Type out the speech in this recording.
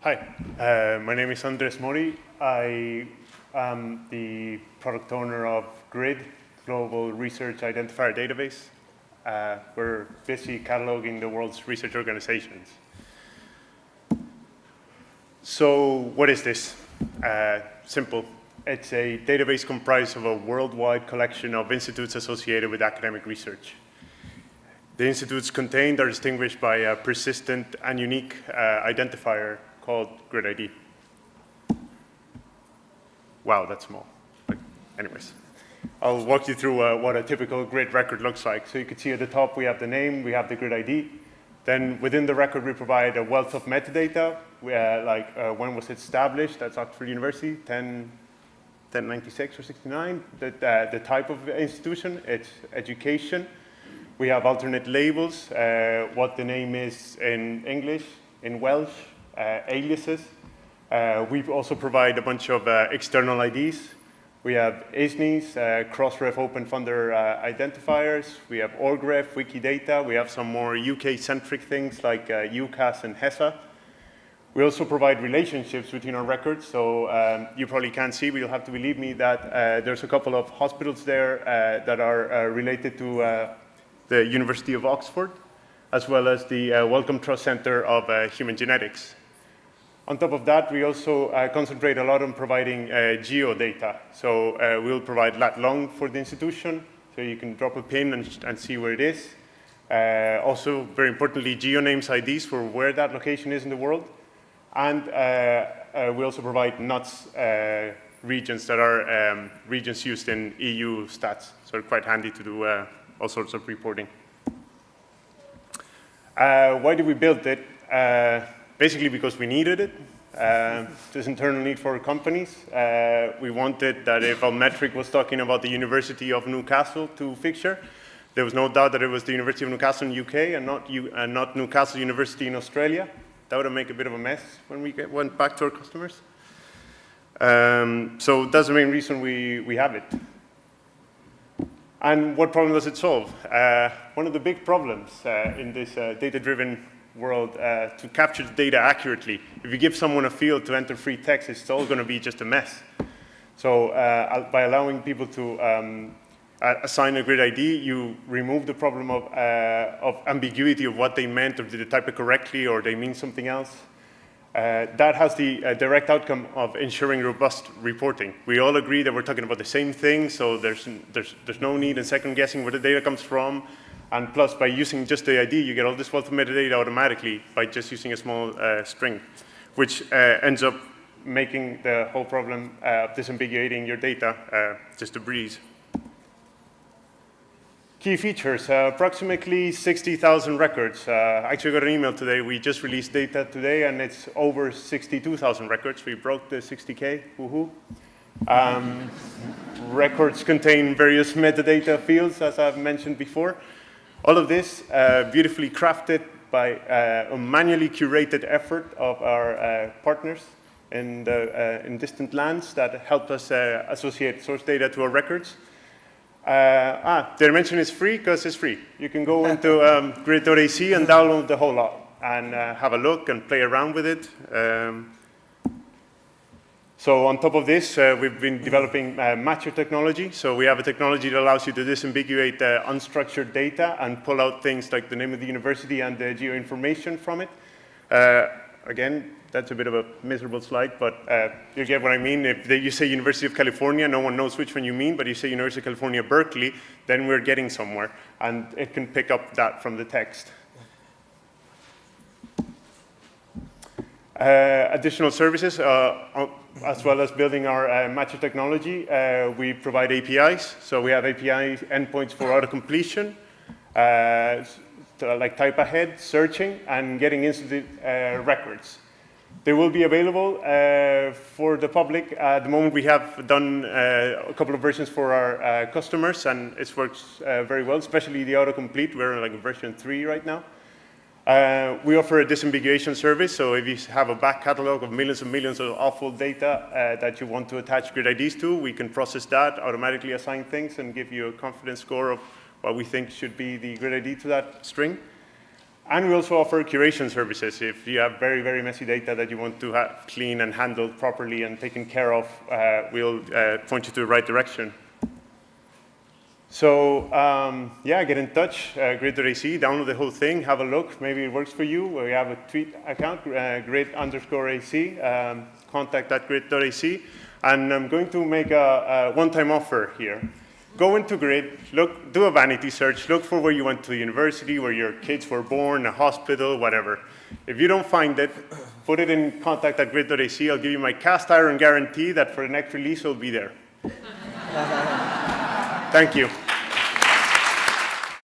Hi, my name is Andres Mori. I am the product owner of GRID, Global Research Identifier Database. We're busy cataloging the world's research organizations. So what is this? Simple. It's a database comprised of a worldwide collection of institutes associated with academic research. The institutes contained are distinguished by a persistent and unique identifier called GRID ID. Wow, that's small. But anyways, I'll walk you through what a typical GRID record looks like. So you can see at the top we have the name, we have the GRID ID. Then within the record we provide a wealth of metadata, like when was it established, that's Oxford University, 1096 or 69. The type of institution, it's education. We have alternate labels, what the name is in English, in Welsh, aliases. We also provide a bunch of external IDs. We have ISNIs, Crossref Open Funder identifiers. We have ORGREF, Wikidata. We have some more UK-centric things like UCAS and HESA. We also provide relationships between our records. So you probably can't see, but you'll have to believe me that there's a couple of hospitals there that are related to the University of Oxford, as well as the Wellcome Trust Center of Human Genetics. On top of that, we also concentrate a lot on providing geodata. So we'll provide lat long for the institution, so you can drop a pin and see where it is. Also, very importantly, geonames IDs for where that location is in the world. And we also provide NUTS regions that are regions used in EU stats. So they're quite handy to do all sorts of reporting. Why did we build it? Basically because we needed it. This internal need for companies. We wanted that if a metric was talking about the University of Newcastle to fixture, there was no doubt that it was the University of Newcastle in UK and not Newcastle University in Australia. That would have made a bit of a mess when we went back to our customers. So that's the main reason we have it. And what problem does it solve? One of the big problems in this data-driven world to capture the data accurately. If you give someone a field to enter free text, it's all going to be just a mess. So by allowing people to assign a GRID ID, you remove the problem of ambiguity of what they meant, or did they type it correctly, or they mean something else. That has the direct outcome of ensuring robust reporting. We all agree that we're talking about the same thing, so there's no need in second guessing where the data comes from. And plus, by using just the ID, you get all this wealth of metadata automatically by just using a small string, which ends up making the whole problem of disambiguating your data just a breeze. Key features, approximately 60,000 records. Actually, I got an email today. We just released data today, and it's over 62,000 records. We broke the 60K, woohoo. Records contain various metadata fields, as I've mentioned before. All of this beautifully crafted by a manually curated effort of our partners in distant lands that help us associate source data to our records. The dimension is free because it's free. You can go into grid.ac and download the whole lot and have a look and play around with it. So on top of this, we've been developing matcher technology. So we have a technology that allows you to disambiguate unstructured data and pull out things like the name of the university and the geo information from it. Again, that's a bit of a miserable slide, but you get what I mean. If you say University of California, no one knows which one you mean, but you say University of California, Berkeley, then we're getting somewhere, and it can pick up that from the text. Additional services, as well as building our matcher technology, we provide APIs. So we have API endpoints for auto-completion, like type ahead, searching, and getting into the records. They will be available for the public. At the moment, we have done a couple of versions for our customers, and it works very well, especially the autocomplete. We're like version 3 right now. We offer a disambiguation service, so if you have a back catalog of millions and millions of awful data that you want to attach GRID IDs to, we can process that, automatically assign things, and give you a confidence score of what we think should be the GRID ID to that string. And we also offer curation services. If you have very, very messy data that you want to have clean and handled properly and taken care of, we'll point you to the right direction. So yeah, get in touch, grid.ac, download the whole thing, have a look. Maybe it works for you. We have a tweet account, grid_ac, contact@grid.ac. And I'm going to make a one-time offer here. Go into Grid, look, do a vanity search, look for where you went to university, where your kids were born, a hospital, whatever. If you don't find it, put it in contact@grid.ac. I'll give you my cast iron guarantee that for the next release, it'll be there. Thank you.